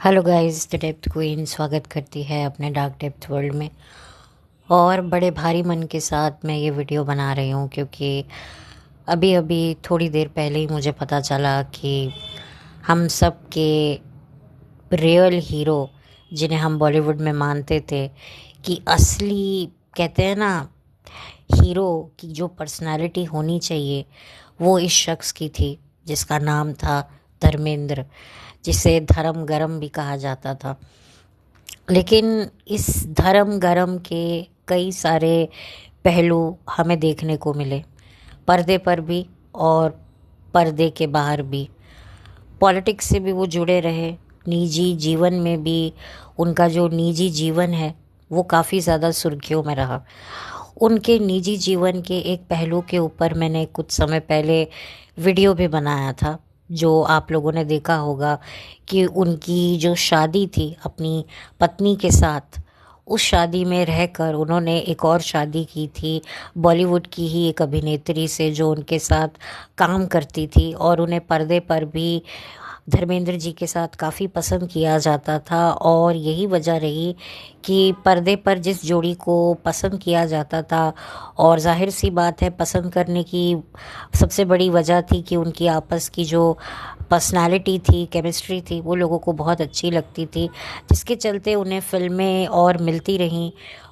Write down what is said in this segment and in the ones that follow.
Hello guys, the depth queen स्वागत करती है अपने डार्क डेप्थ वर्ल्ड में। और बड़े भारी मन के साथ मैं ये वीडियो बना रही हूँ क्योंकि अभी अभी थोड़ी देर पहले ही मुझे पता चला कि हम सब के रियल हीरो, जिन्हें हम बॉलीवुड में मानते थे कि असली, कहते हैं ना, हीरो की जो पर्सनालिटी होनी चाहिए वो इस शख्स की थी, जिसका नाम था धर्मेंद्र, जिसे धर्म गरम भी कहा जाता था। लेकिन इस धर्म गरम के कई सारे पहलू हमें देखने को मिले, पर्दे पर भी और पर्दे के बाहर भी। पॉलिटिक्स से भी वो जुड़े रहे, निजी जीवन में भी उनका जो निजी जीवन है वो काफ़ी ज़्यादा सुर्खियों में रहा। उनके निजी जीवन के एक पहलू के ऊपर मैंने कुछ समय पहले वीडियो भी बनाया था, जो आप लोगों ने देखा होगा कि उनकी जो शादी थी अपनी पत्नी के साथ, उस शादी में रहकर उन्होंने एक और शादी की थी बॉलीवुड की ही एक अभिनेत्री से, जो उनके साथ काम करती थी और उन्हें पर्दे पर भी धर्मेंद्र जी के साथ काफ़ी पसंद किया जाता था। और यही वजह रही कि पर्दे पर जिस जोड़ी को पसंद किया जाता था, और जाहिर सी बात है पसंद करने की सबसे बड़ी वजह थी कि उनकी आपस की जो पर्सनालिटी थी, केमिस्ट्री थी, वो लोगों को बहुत अच्छी लगती थी, जिसके चलते उन्हें फिल्में और मिलती रहीं,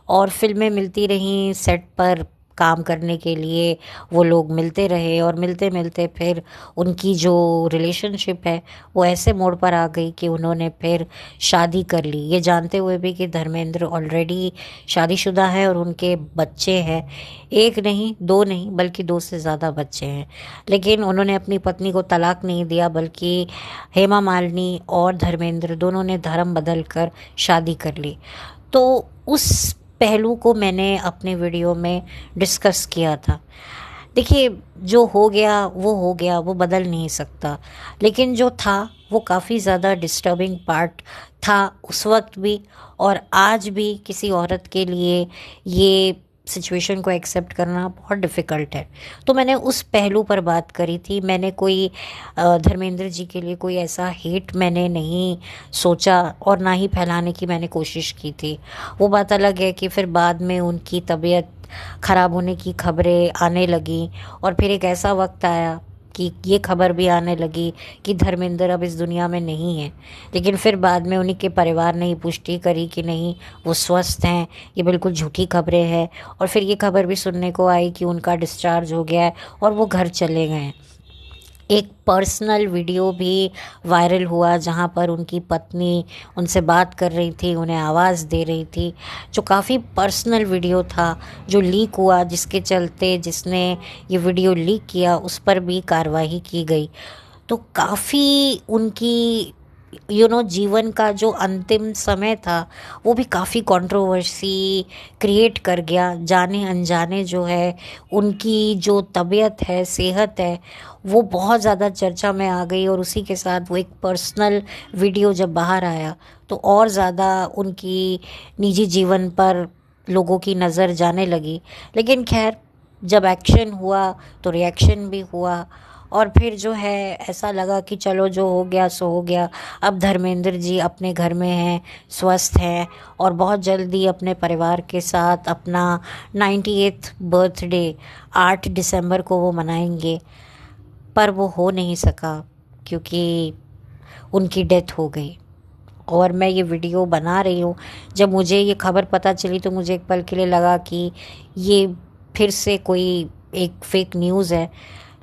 और फिल्में मिलती रहीं, सेट पर काम करने के लिए वो लोग मिलते रहे, और मिलते मिलते फिर उनकी जो रिलेशनशिप है वो ऐसे मोड़ पर आ गई कि उन्होंने फिर शादी कर ली, ये जानते हुए भी कि धर्मेंद्र ऑलरेडी शादीशुदा है और उनके बच्चे हैं। एक नहीं, दो नहीं, बल्कि दो से ज़्यादा बच्चे हैं। लेकिन उन्होंने अपनी पत्नी को तलाक नहीं दिया, बल्कि हेमा मालिनी और धर्मेंद्र दोनों ने धर्म बदल कर शादी कर ली। तो उस पहलू को मैंने अपने वीडियो में डिस्कस किया था। देखिए, जो हो गया वो हो गया, वो बदल नहीं सकता, लेकिन जो था वो काफ़ी ज़्यादा डिस्टर्बिंग पार्ट था उस वक्त भी, और आज भी किसी औरत के लिए ये सिचुएशन को एक्सेप्ट करना बहुत डिफ़िकल्ट है। तो मैंने उस पहलू पर बात करी थी। मैंने कोई धर्मेंद्र जी के लिए कोई ऐसा हेट मैंने नहीं सोचा, और ना ही फैलाने की मैंने कोशिश की थी। वो बात अलग है कि फिर बाद में उनकी तबीयत ख़राब होने की खबरें आने लगी, और फिर एक ऐसा वक्त आया कि ये खबर भी आने लगी कि धर्मेंद्र अब इस दुनिया में नहीं है। लेकिन फिर बाद में उन्हीं के परिवार ने ही पुष्टि करी कि नहीं, वो स्वस्थ हैं, ये बिल्कुल झूठी खबरें हैं। और फिर ये खबर भी सुनने को आई कि उनका डिस्चार्ज हो गया है और वो घर चले गए हैं। एक पर्सनल वीडियो भी वायरल हुआ जहां पर उनकी पत्नी उनसे बात कर रही थी, उन्हें आवाज़ दे रही थी, जो काफ़ी पर्सनल वीडियो था, जो लीक हुआ, जिसके चलते जिसने ये वीडियो लीक किया उस पर भी कार्रवाई की गई। तो काफ़ी उनकी जीवन का जो अंतिम समय था वो भी काफ़ी कंट्रोवर्सी क्रिएट कर गया। जाने अनजाने जो है उनकी जो तबीयत है, सेहत है, वो बहुत ज़्यादा चर्चा में आ गई, और उसी के साथ वो एक पर्सनल वीडियो जब बाहर आया तो और ज़्यादा उनकी निजी जीवन पर लोगों की नज़र जाने लगी। लेकिन खैर, जब एक्शन हुआ तो रिएक्शन भी हुआ, और फिर जो है ऐसा लगा कि चलो जो हो गया सो हो गया। अब धर्मेंद्र जी अपने घर में हैं, स्वस्थ हैं, और बहुत जल्दी अपने परिवार के साथ अपना 98th बर्थडे 8 दिसंबर को वो मनाएंगे। पर वो हो नहीं सका क्योंकि उनकी डेथ हो गई। और मैं ये वीडियो बना रही हूँ, जब मुझे ये खबर पता चली तो मुझे एक पल के लिए लगा कि ये फिर से कोई एक फेक न्यूज़ है।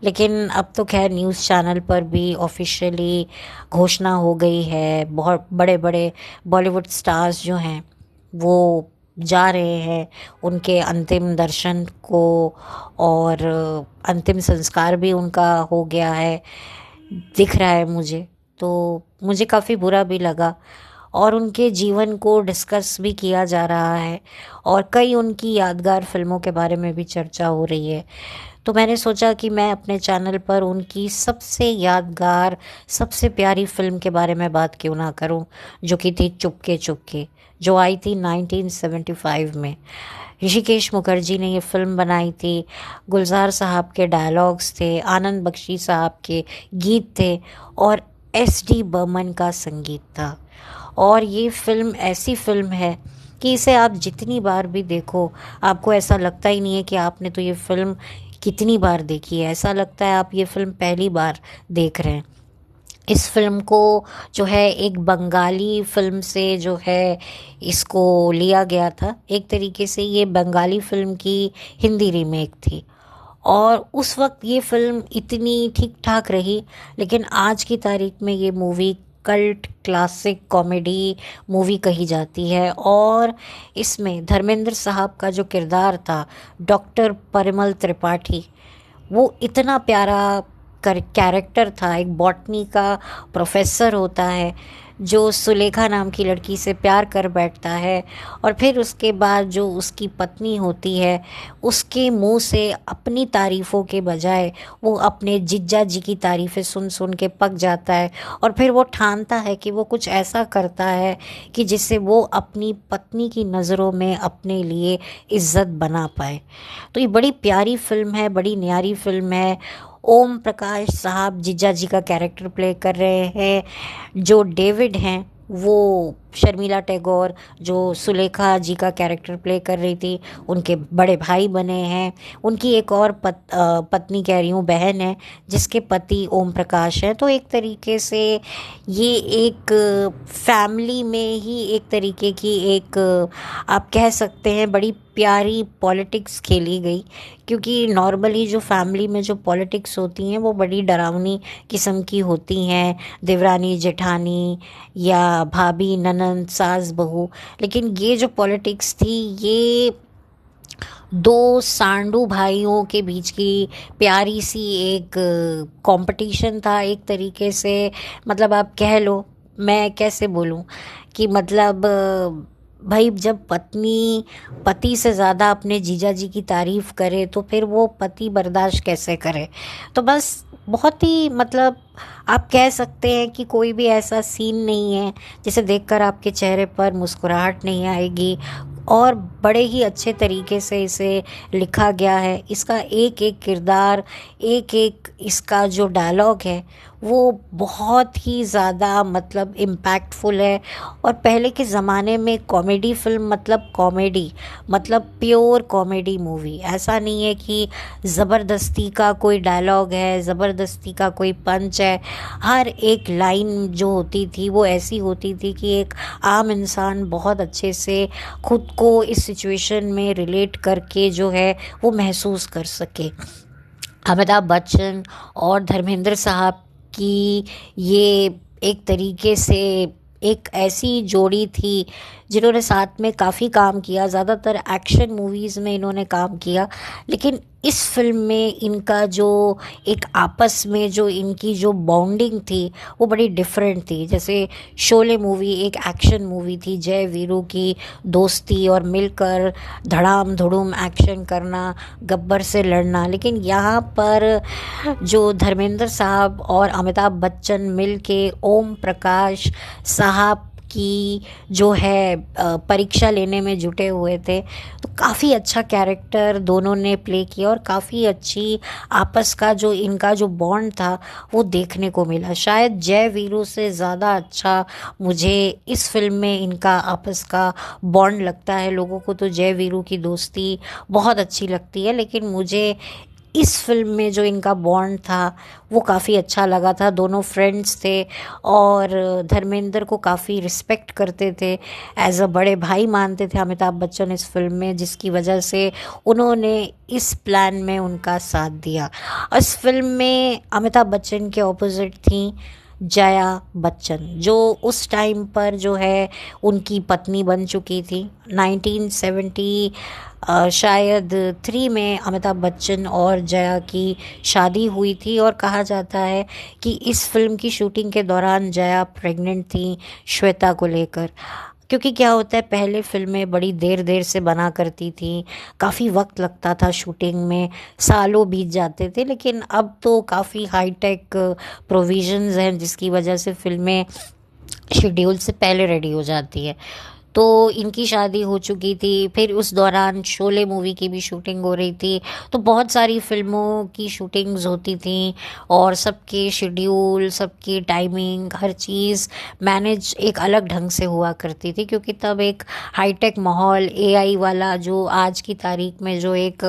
लेकिन अब तो खैर न्यूज़ चैनल पर भी ऑफिशियली घोषणा हो गई है। बहुत बड़े बड़े बॉलीवुड स्टार्स जो हैं वो जा रहे हैं उनके अंतिम दर्शन को, और अंतिम संस्कार भी उनका हो गया है, दिख रहा है मुझे। तो मुझे काफ़ी बुरा भी लगा, और उनके जीवन को डिस्कस भी किया जा रहा है, और कई उनकी यादगार फिल्मों के बारे में भी चर्चा हो रही है। तो मैंने सोचा कि मैं अपने चैनल पर उनकी सबसे यादगार, सबसे प्यारी फिल्म के बारे में बात क्यों ना करूं, जो कि थी चुपके चुपके, जो आई थी 1975 में। ऋषिकेश मुखर्जी ने ये फिल्म बनाई थी। गुलजार साहब के डायलॉग्स थे, आनंद बख्शी साहब के गीत थे, और एस.डी. बर्मन का संगीत था। और ये फ़िल्म ऐसी फ़िल्म है कि इसे आप जितनी बार भी देखो आपको ऐसा लगता ही नहीं है कि आपने तो ये फ़िल्म कितनी बार देखी है। ऐसा लगता है आप ये फ़िल्म पहली बार देख रहे हैं। इस फ़िल्म को जो है एक बंगाली फ़िल्म से जो है इसको लिया गया था। एक तरीके से ये बंगाली फ़िल्म की हिंदी रीमेक थी। और उस वक्त ये फ़िल्म इतनी ठीक ठाक रही, लेकिन आज की तारीख में ये movie cult classic comedy movie कही जाती है। और इसमें धर्मेंद्र साहब का जो किरदार था, डॉक्टर परिमल त्रिपाठी, वो इतना प्यारा कैरेक्टर था। एक बॉटनी का प्रोफेसर होता है जो सुलेखा नाम की लड़की से प्यार कर बैठता है, और फिर उसके बाद जो उसकी पत्नी होती है उसके मुंह से अपनी तारीफ़ों के बजाय वो अपने जिज्जा जी की तारीफ़ें सुन सुन के पक जाता है। और फिर वो ठानता है कि वो कुछ ऐसा करता है कि जिससे वो अपनी पत्नी की नज़रों में अपने लिए इज़्ज़त बना पाए। तो ये बड़ी प्यारी फ़िल्म है, बड़ी न्यारी फ़िल्म है। ओम प्रकाश साहब जीजा जी का कैरेक्टर प्ले कर रहे हैं। जो डेविड हैं वो शर्मिला टैगोर जो सुलेखा जी का कैरेक्टर प्ले कर रही थी उनके बड़े भाई बने हैं। उनकी एक और पत्नी कह रही हूँ, बहन है, जिसके पति ओम प्रकाश है। तो एक तरीके से ये एक फैमिली में ही एक तरीके की एक आप कह सकते हैं बड़ी प्यारी पॉलिटिक्स खेली गई। क्योंकि नॉर्मली जो फैमिली में जो पॉलिटिक्स होती हैं वो बड़ी डरावनी किस्म की होती हैं, देवरानी जेठानी या भाभी ननंद सास बहू। लेकिन ये जो पॉलिटिक्स थी ये दो सांडू भाइयों के बीच की प्यारी सी एक कंपटीशन था एक तरीके से। मतलब आप कह लो, मैं कैसे बोलूं कि मतलब भाई जब पत्नी पति से ज़्यादा अपने जीजा जी की तारीफ़ करे तो फिर वो पति बर्दाश्त कैसे करे। तो बस बहुत ही मतलब आप कह सकते हैं कि कोई भी ऐसा सीन नहीं है जिसे देखकर आपके चेहरे पर मुस्कुराहट नहीं आएगी। और बड़े ही अच्छे तरीके से इसे लिखा गया है। इसका एक एक किरदार, एक एक इसका जो डायलॉग है वो बहुत ही ज़्यादा मतलब इम्पैक्टफुल है। और पहले के ज़माने में कॉमेडी फ़िल्म मतलब कॉमेडी मतलब प्योर कॉमेडी मूवी, ऐसा नहीं है कि ज़बरदस्ती का कोई डायलॉग है, ज़बरदस्ती का कोई पंच है। हर एक लाइन जो होती थी वो ऐसी होती थी कि एक आम इंसान बहुत अच्छे से खुद को इस सिचुएशन में रिलेट करके जो है वो महसूस कर सके। अमिताभ बच्चन और धर्मेंद्र साहब की ये एक तरीके से एक ऐसी जोड़ी थी जिन्होंने साथ में काफ़ी काम किया। ज़्यादातर एक्शन मूवीज़ में इन्होंने काम किया, लेकिन इस फिल्म में इनका जो एक आपस में जो इनकी जो बॉन्डिंग थी वो बड़ी डिफरेंट थी। जैसे शोले मूवी एक एक्शन मूवी थी, जय वीरू की दोस्ती और मिलकर धड़ाम धुड़ुम एक्शन करना, गब्बर से लड़ना। लेकिन यहाँ पर जो धर्मेंद्र साहब और अमिताभ बच्चन मिल के ओम प्रकाश साहब की जो है परीक्षा लेने में जुटे हुए थे, तो काफ़ी अच्छा कैरेक्टर दोनों ने प्ले किया और काफ़ी अच्छी आपस का जो इनका जो बॉन्ड था वो देखने को मिला। शायद जय वीरू से ज़्यादा अच्छा मुझे इस फिल्म में इनका आपस का बॉन्ड लगता है। लोगों को तो जय वीरू की दोस्ती बहुत अच्छी लगती है, लेकिन मुझे इस फिल्म में जो इनका बॉन्ड था वो काफ़ी अच्छा लगा था। दोनों फ्रेंड्स थे और धर्मेंद्र को काफ़ी रिस्पेक्ट करते थे, एज अ बड़े भाई मानते थे अमिताभ बच्चन इस फिल्म में, जिसकी वजह से उन्होंने इस प्लान में उनका साथ दिया। इस फिल्म में अमिताभ बच्चन के ऑपोजिट थी जया बच्चन, जो उस टाइम पर जो है उनकी पत्नी बन चुकी थी। 1970 शायद 3 में अमिताभ बच्चन और जया की शादी हुई थी। और कहा जाता है कि इस फिल्म की शूटिंग के दौरान जया प्रेग्नेंट थी श्वेता को लेकर। क्योंकि क्या होता है, पहले फिल्में बड़ी देर देर से बना करती थी, काफ़ी वक्त लगता था शूटिंग में, सालों बीत जाते थे। लेकिन अब तो काफ़ी हाईटेक प्रोविजंस हैं जिसकी वजह से फिल्में शेड्यूल से पहले रेडी हो जाती है। तो इनकी शादी हो चुकी थी। फिर उस दौरान शोले मूवी की भी शूटिंग हो रही थी। तो बहुत सारी फ़िल्मों की शूटिंग्स होती थी और सबके शेड्यूल, सबकी टाइमिंग, हर चीज़ मैनेज एक अलग ढंग से हुआ करती थी, क्योंकि तब एक हाईटेक माहौल, एआई वाला जो आज की तारीख में जो एक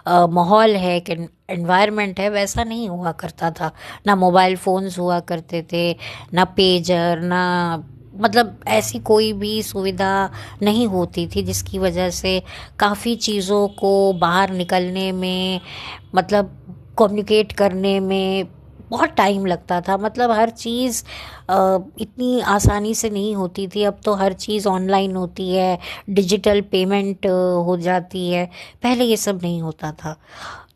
माहौल है, एक एनवायरनमेंट है, वैसा नहीं हुआ करता था। ना मोबाइल फ़ोन्स हुआ करते थे, ना पेजर, ना मतलब ऐसी कोई भी सुविधा नहीं होती थी, जिसकी वजह से काफ़ी चीज़ों को बाहर निकलने में, मतलब कम्युनिकेट करने में बहुत टाइम लगता था। मतलब हर चीज़ इतनी आसानी से नहीं होती थी। अब तो हर चीज़ ऑनलाइन होती है, डिजिटल पेमेंट हो जाती है। पहले ये सब नहीं होता था।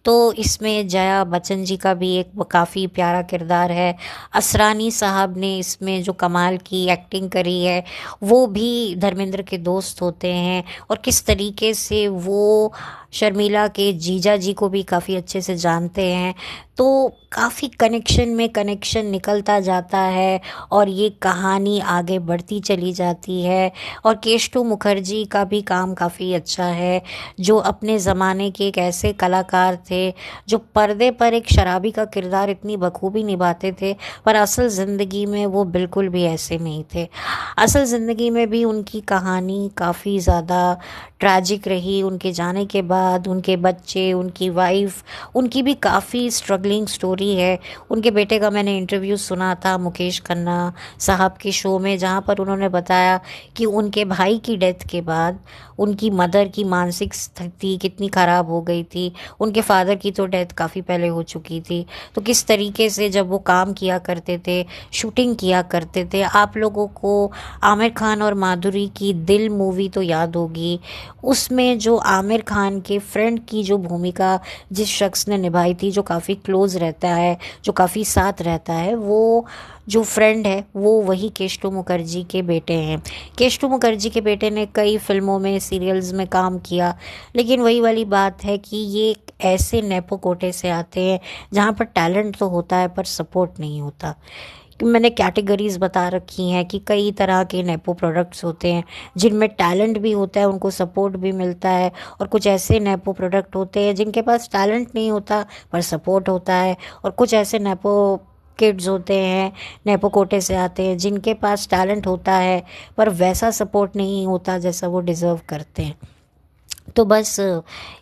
तो इसमें जया बच्चन जी का भी एक काफ़ी प्यारा किरदार है। असरानी साहब ने इसमें जो कमाल की एक्टिंग करी है, वो भी धर्मेंद्र के दोस्त होते हैं, और किस तरीके से वो शर्मिला के जीजा जी को भी काफ़ी अच्छे से जानते हैं। तो काफ़ी कनेक्शन में कनेक्शन निकलता जाता है और ये कहानी आगे बढ़ती चली जाती है। और केशटू मुखर्जी का भी काम काफ़ी अच्छा है, जो अपने ज़माने के एक ऐसे कलाकार थे जो पर्दे पर एक शराबी का किरदार इतनी बखूबी निभाते थे, पर असल ज़िंदगी में वो बिल्कुल भी ऐसे नहीं थे। असल ज़िंदगी में भी उनकी कहानी काफ़ी ज़्यादा ट्रैजिक रही। उनके जाने के बाद उनके बच्चे, उनकी वाइफ, उनकी भी काफ़ी स्ट्रगलिंग स्टोरी है। उनके बेटे का मैंने इंटरव्यू सुना था मुकेश खन्ना साहब के शो में, जहाँ पर उन्होंने बताया कि उनके भाई की डेथ के बाद उनकी मदर की मानसिक स्थिति कितनी ख़राब हो गई थी। उनके फादर की तो डेथ काफ़ी पहले हो चुकी थी। तो किस तरीके से जब वो काम किया करते थे, शूटिंग किया करते थे। आप लोगों को आमिर खान और माधुरी की दिल मूवी तो याद होगी। उसमें जो आमिर खान के फ्रेंड की जो भूमिका जिस शख्स ने निभाई थी, जो काफ़ी क्लोज़ रहता है, जो काफ़ी साथ रहता है, वो जो फ्रेंड है वो वही केशटू मुखर्जी के बेटे हैं। केशटू मुखर्जी के बेटे ने कई फिल्मों में, सीरियल्स में काम किया, लेकिन वही वाली बात है कि ये एक ऐसे नेपो कोटे से आते हैं जहाँ पर टैलेंट तो होता है पर सपोर्ट नहीं होता। कि मैंने कैटेगरीज बता रखी हैं कि कई तरह के नेपो प्रोडक्ट्स होते हैं जिनमें टैलेंट भी होता है, उनको सपोर्ट भी मिलता है, और कुछ ऐसे नेपो प्रोडक्ट होते हैं जिनके पास टैलेंट नहीं होता पर सपोर्ट होता है, और कुछ ऐसे नेपो किड्स होते हैं, नेपो कोटे से आते हैं, जिनके पास टैलेंट होता है पर वैसा सपोर्ट नहीं होता जैसा वो डिज़र्व करते हैं। तो बस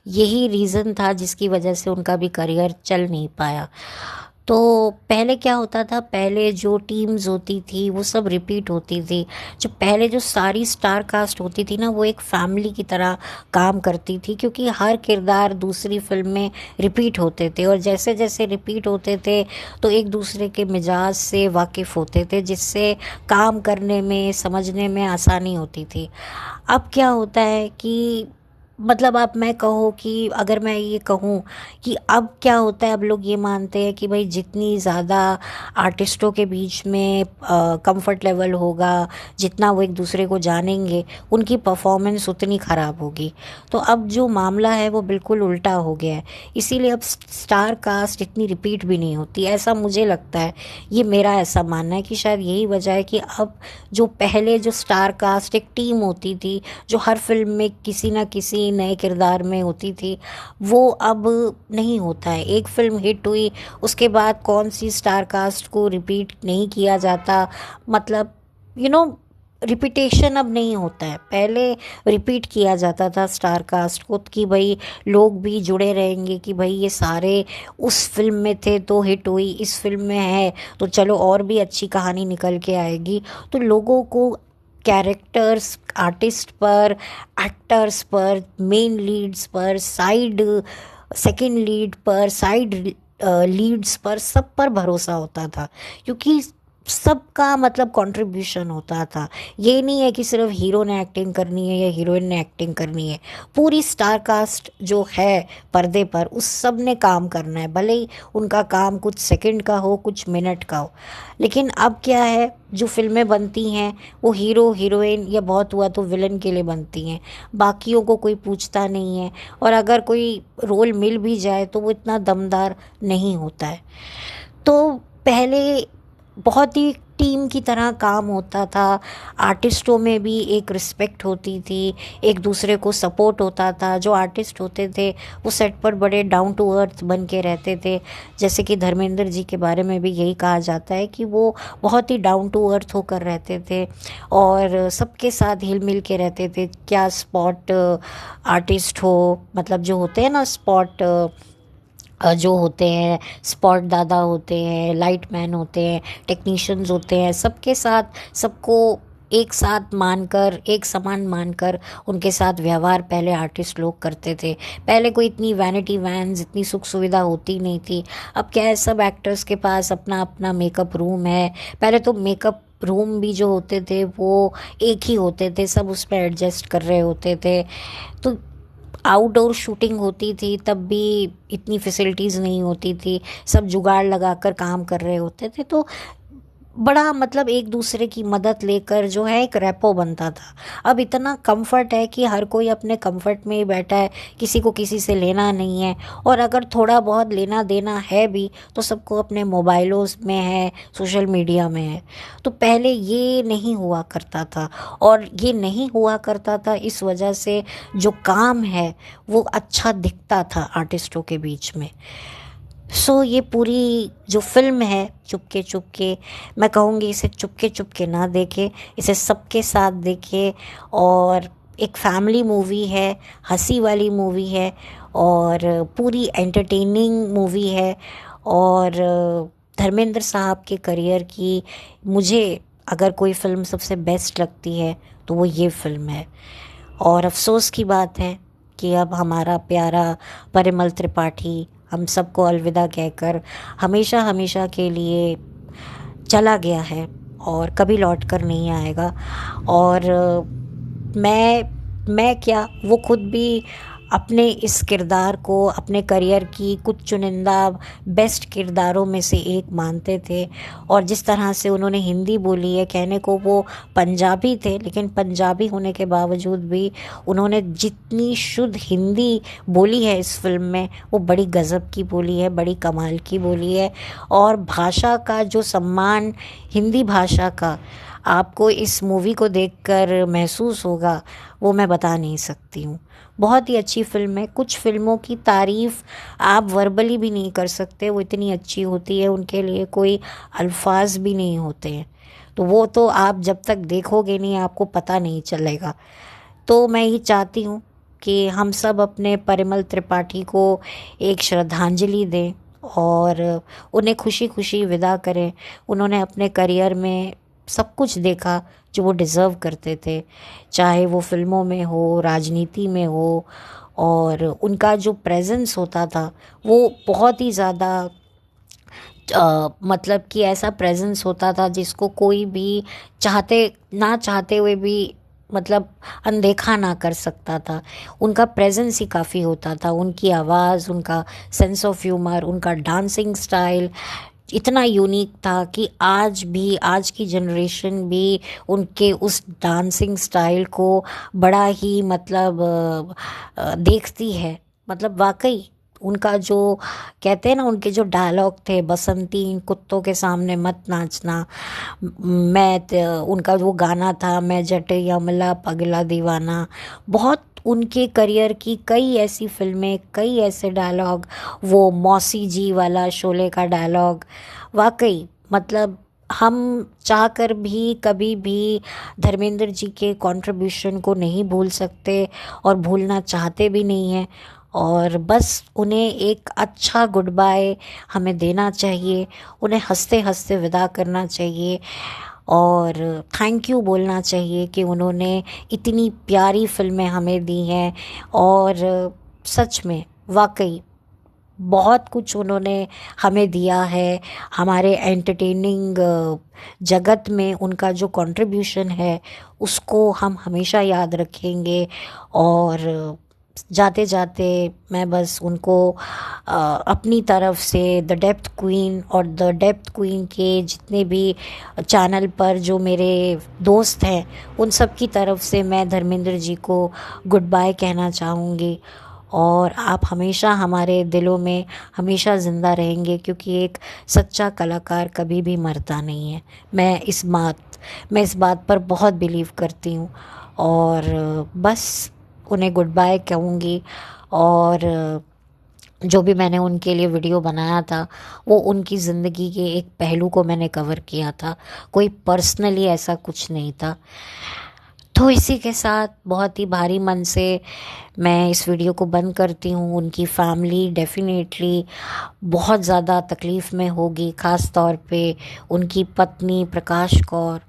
यही रीज़न था जिसकी वजह से उनका भी करियर चल नहीं पाया। तो पहले क्या होता था, पहले जो टीम्स होती थी वो सब रिपीट होती थी। जो पहले जो सारी स्टार कास्ट होती थी ना, वो एक फैमिली की तरह काम करती थी, क्योंकि हर किरदार दूसरी फिल्म में रिपीट होते थे, और जैसे जैसे रिपीट होते थे तो एक दूसरे के मिजाज से वाकिफ़ होते थे, जिससे काम करने में, समझने में आसानी होती थी। अब क्या होता है कि मतलब अब मैं कहो कि अगर मैं ये कहूँ कि अब क्या होता है, अब लोग ये मानते हैं कि भाई जितनी ज़्यादा आर्टिस्टों के बीच में कंफर्ट लेवल होगा, जितना वो एक दूसरे को जानेंगे, उनकी परफॉर्मेंस उतनी ख़राब होगी। तो अब जो मामला है वो बिल्कुल उल्टा हो गया है। इसीलिए अब स्टार कास्ट इतनी रिपीट भी नहीं होती, ऐसा मुझे लगता है। ये मेरा ऐसा मानना है कि शायद यही वजह है कि अब जो पहले जो स्टार कास्ट एक टीम होती थी, जो हर फिल्म में किसी ना किसी नए किरदार में होती थी, वो अब नहीं होता है। एक फिल्म हिट हुई, उसके बाद कौन सी स्टार कास्ट को रिपीट नहीं किया जाता, मतलब रिपीटेशन अब नहीं होता है। पहले रिपीट किया जाता था स्टार कास्ट को कि भाई लोग भी जुड़े रहेंगे कि भाई ये सारे उस फिल्म में थे तो हिट हुई, इस फिल्म में है तो चलो और भी अच्छी कहानी निकल के आएगी। तो लोगों को कैरेक्टर्स, आर्टिस्ट पर, एक्टर्स पर, मेन लीड्स पर, साइड सेकंड लीड पर, साइड लीड्स पर, सब पर भरोसा होता था, क्योंकि सबका मतलब कंट्रीब्यूशन होता था। ये नहीं है कि सिर्फ हीरो ने एक्टिंग करनी है या हीरोइन ने एक्टिंग करनी है। पूरी स्टार कास्ट जो है पर्दे पर, उस सब ने काम करना है, भले ही उनका काम कुछ सेकंड का हो, कुछ मिनट का हो। लेकिन अब क्या है, जो फिल्में बनती हैं वो हीरो हीरोइन या बहुत हुआ तो विलन के लिए बनती हैं, बाकियों को कोई पूछता नहीं है। और अगर कोई रोल मिल भी जाए तो वो इतना दमदार नहीं होता है। तो पहले बहुत ही टीम की तरह काम होता था। आर्टिस्टों में भी एक रिस्पेक्ट होती थी, एक दूसरे को सपोर्ट होता था। जो आर्टिस्ट होते थे वो सेट पर बड़े डाउन टू अर्थ बन के रहते थे। जैसे कि धर्मेंद्र जी के बारे में भी यही कहा जाता है कि वो बहुत ही डाउन टू अर्थ होकर रहते थे और सबके साथ हिल मिल के रहते थे। क्या स्पॉट आर्टिस्ट हो, मतलब जो होते हैं ना स्पॉट, जो होते हैं स्पॉट दादा होते हैं, लाइट मैन होते हैं, टेक्नीशियंस होते हैं, सबके साथ सबको एक साथ मानकर, एक समान मानकर उनके साथ व्यवहार पहले आर्टिस्ट लोग करते थे। पहले कोई इतनी वैनिटी वैन्स, इतनी सुख सुविधा होती नहीं थी। अब क्या है, सब एक्टर्स के पास अपना अपना मेकअप रूम है। पहले तो मेकअप रूम भी जो होते थे वो एक ही होते थे, सब उसमें एडजस्ट कर रहे होते थे। तो आउटडोर शूटिंग होती थी तब भी इतनी फैसिलिटीज़ नहीं होती थी, सब जुगाड़ लगाकर काम कर रहे होते थे। तो बड़ा मतलब एक दूसरे की मदद लेकर जो है एक रेपो बनता था। अब इतना कंफर्ट है कि हर कोई अपने कंफर्ट में ही बैठा है, किसी को किसी से लेना नहीं है। और अगर थोड़ा बहुत लेना देना है भी तो सबको अपने मोबाइलों में है, सोशल मीडिया में है। तो पहले ये नहीं हुआ करता था, और ये नहीं हुआ करता था इस वजह से जो काम है वो अच्छा दिखता था आर्टिस्टों के बीच में। ये पूरी जो फिल्म है चुपके चुपके, मैं कहूँगी इसे चुपके चुपके ना देखे, इसे सबके साथ देखे। और एक फैमिली मूवी है, हंसी वाली मूवी है और पूरी एंटरटेनिंग मूवी है। और धर्मेंद्र साहब के करियर की मुझे अगर कोई फ़िल्म सबसे बेस्ट लगती है तो वो ये फ़िल्म है। और अफसोस की बात है कि अब हमारा प्यारा परिमल त्रिपाठी हम सबको अलविदा कहकर हमेशा हमेशा के लिए चला गया है और कभी लौट कर नहीं आएगा। और मैं क्या, वो खुद भी अपने इस किरदार को अपने करियर की कुछ चुनिंदा बेस्ट किरदारों में से एक मानते थे। और जिस तरह से उन्होंने हिंदी बोली है, कहने को वो पंजाबी थे लेकिन पंजाबी होने के बावजूद भी उन्होंने जितनी शुद्ध हिंदी बोली है इस फिल्म में, वो बड़ी गज़ब की बोली है, बड़ी कमाल की बोली है। और भाषा का जो सम्मान हिंदी भाषा का आपको इस मूवी को देखकर महसूस होगा वो मैं बता नहीं सकती हूँ। बहुत ही अच्छी फ़िल्म है। कुछ फ़िल्मों की तारीफ़ आप वर्बली भी नहीं कर सकते, वो इतनी अच्छी होती है, उनके लिए कोई अल्फाज भी नहीं होते हैं। तो वो तो आप जब तक देखोगे नहीं आपको पता नहीं चलेगा। तो मैं ये चाहती हूँ कि हम सब अपने परिमल त्रिपाठी को एक श्रद्धांजलि दें और उन्हें खुशी खुशी विदा करें। उन्होंने अपने करियर में सब कुछ देखा जो वो डिज़र्व करते थे, चाहे वो फिल्मों में हो, राजनीति में हो। और उनका जो प्रेजेंस होता था वो बहुत ही ज़्यादा मतलब कि ऐसा प्रेजेंस होता था जिसको कोई भी चाहते ना चाहते हुए भी मतलब अनदेखा ना कर सकता था। उनका प्रेजेंस ही काफ़ी होता था, उनकी आवाज़, उनका सेंस ऑफ ह्यूमर, उनका डांसिंग स्टाइल इतना यूनिक था कि आज भी, आज की जनरेशन भी उनके उस डांसिंग स्टाइल को बड़ा ही मतलब देखती है। मतलब वाकई उनका जो कहते हैं ना, उनके जो डायलॉग थे, बसंती इन कुत्तों के सामने मत नाचना, उनका वो गाना था, मैं जटे यमला पगला दीवाना। बहुत उनके करियर की कई ऐसी फिल्में, कई ऐसे डायलॉग, वो मौसी जी वाला शोले का डायलॉग, वाकई मतलब हम चाहकर भी कभी भी धर्मेंद्र जी के कंट्रीब्यूशन को नहीं भूल सकते और भूलना चाहते भी नहीं हैं। और बस उन्हें एक अच्छा गुड बाय हमें देना चाहिए, उन्हें हंसते हंसते विदा करना चाहिए और थैंक यू बोलना चाहिए कि उन्होंने इतनी प्यारी फिल्में हमें दी हैं। और सच में वाकई बहुत कुछ उन्होंने हमें दिया है। हमारे एंटरटेनिंग जगत में उनका जो कंट्रीब्यूशन है उसको हम हमेशा याद रखेंगे। और जाते जाते मैं बस उनको अपनी तरफ से द डेप्थ क्वीन और द डेप्थ क्वीन के जितने भी चैनल पर जो मेरे दोस्त हैं उन सब की तरफ से मैं धर्मेंद्र जी को गुड बाय कहना चाहूँगी। और आप हमेशा हमारे दिलों में हमेशा ज़िंदा रहेंगे, क्योंकि एक सच्चा कलाकार कभी भी मरता नहीं है। मैं इस बात पर बहुत बिलीव करती हूँ। और बस उन्हें गुड बाय कहूँगी। और जो भी मैंने उनके लिए वीडियो बनाया था वो उनकी ज़िंदगी के एक पहलू को मैंने कवर किया था, कोई पर्सनली ऐसा कुछ नहीं था। तो इसी के साथ बहुत ही भारी मन से मैं इस वीडियो को बंद करती हूँ। उनकी फैमिली डेफिनेटली बहुत ज़्यादा तकलीफ़ में होगी, ख़ास तौर पे उनकी पत्नी प्रकाश कौर,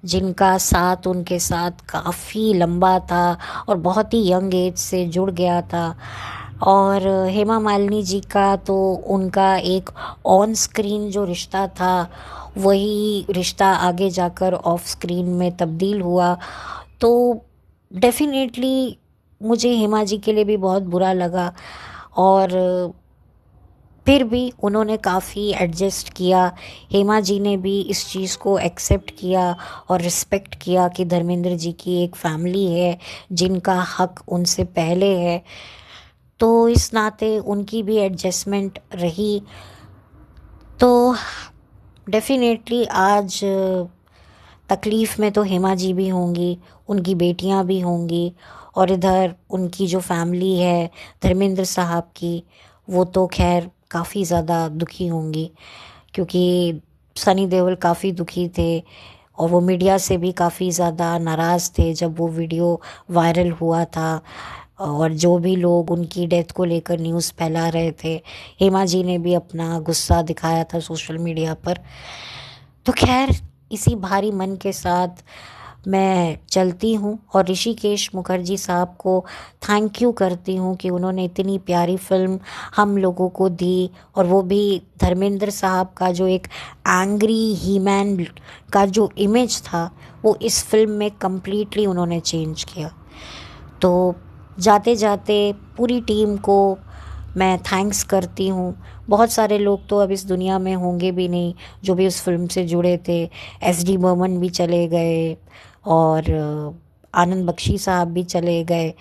जिनका साथ उनके साथ काफ़ी लंबा था और बहुत ही यंग एज से जुड़ गया था। और हेमा मालिनी जी का तो उनका एक ऑन स्क्रीन जो रिश्ता था वही रिश्ता आगे जाकर ऑफ स्क्रीन में तब्दील हुआ। तो डेफिनेटली मुझे हेमा जी के लिए भी बहुत बुरा लगा। और फिर भी उन्होंने काफ़ी एडजस्ट किया। हेमा जी ने भी इस चीज़ को एक्सेप्ट किया और रिस्पेक्ट किया कि धर्मेंद्र जी की एक फैमिली है जिनका हक उनसे पहले है। तो इस नाते उनकी भी एडजस्टमेंट रही। तो डेफिनेटली आज तकलीफ़ में तो हेमा जी भी होंगी, उनकी बेटियां भी होंगी, और इधर उनकी जो फैमिली है धर्मेंद्र साहब की, वो तो खैर काफ़ी ज़्यादा दुखी होंगी, क्योंकि सनी देओल काफ़ी दुखी थे और वो मीडिया से भी काफ़ी ज़्यादा नाराज़ थे जब वो वीडियो वायरल हुआ था। और जो भी लोग उनकी डेथ को लेकर न्यूज़ फैला रहे थे, हेमा जी ने भी अपना गुस्सा दिखाया था सोशल मीडिया पर। तो खैर इसी भारी मन के साथ मैं चलती हूँ और ऋषिकेश मुखर्जी साहब को थैंक यू करती हूँ कि उन्होंने इतनी प्यारी फिल्म हम लोगों को दी, और वो भी धर्मेंद्र साहब का जो एक एंग्री हीमैन का जो इमेज था वो इस फिल्म में कम्प्लीटली उन्होंने चेंज किया। तो जाते जाते पूरी टीम को मैं थैंक्स करती हूँ। बहुत सारे लोग तो अब इस दुनिया में होंगे भी नहीं जो भी उस फिल्म से जुड़े थे। एस.डी. बर्मन भी चले गए और आनंद बख्शी साहब भी चले गए,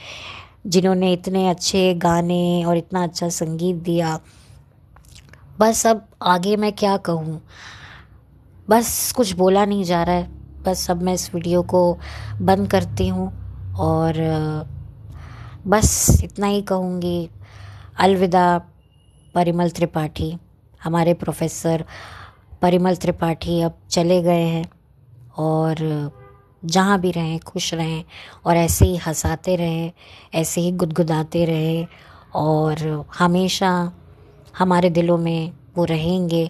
जिन्होंने इतने अच्छे गाने और इतना अच्छा संगीत दिया। बस अब आगे मैं क्या कहूँ, बस कुछ बोला नहीं जा रहा है। बस अब मैं इस वीडियो को बंद करती हूँ और बस इतना ही कहूँगी। अलविदा परिमल त्रिपाठी। हमारे प्रोफेसर परिमल त्रिपाठी अब चले गए हैं, और जहाँ भी रहें खुश रहें और ऐसे ही हंसाते रहें, ऐसे ही गुदगुदाते रहें, और हमेशा हमारे दिलों में वो रहेंगे।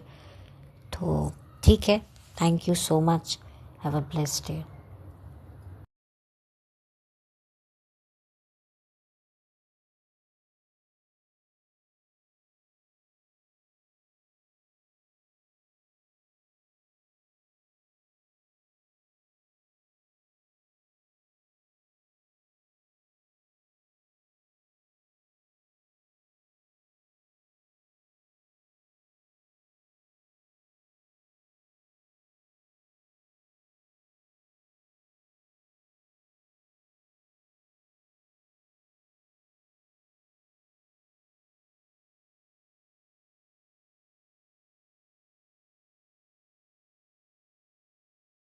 तो ठीक है, thank you so much, have a blessed day.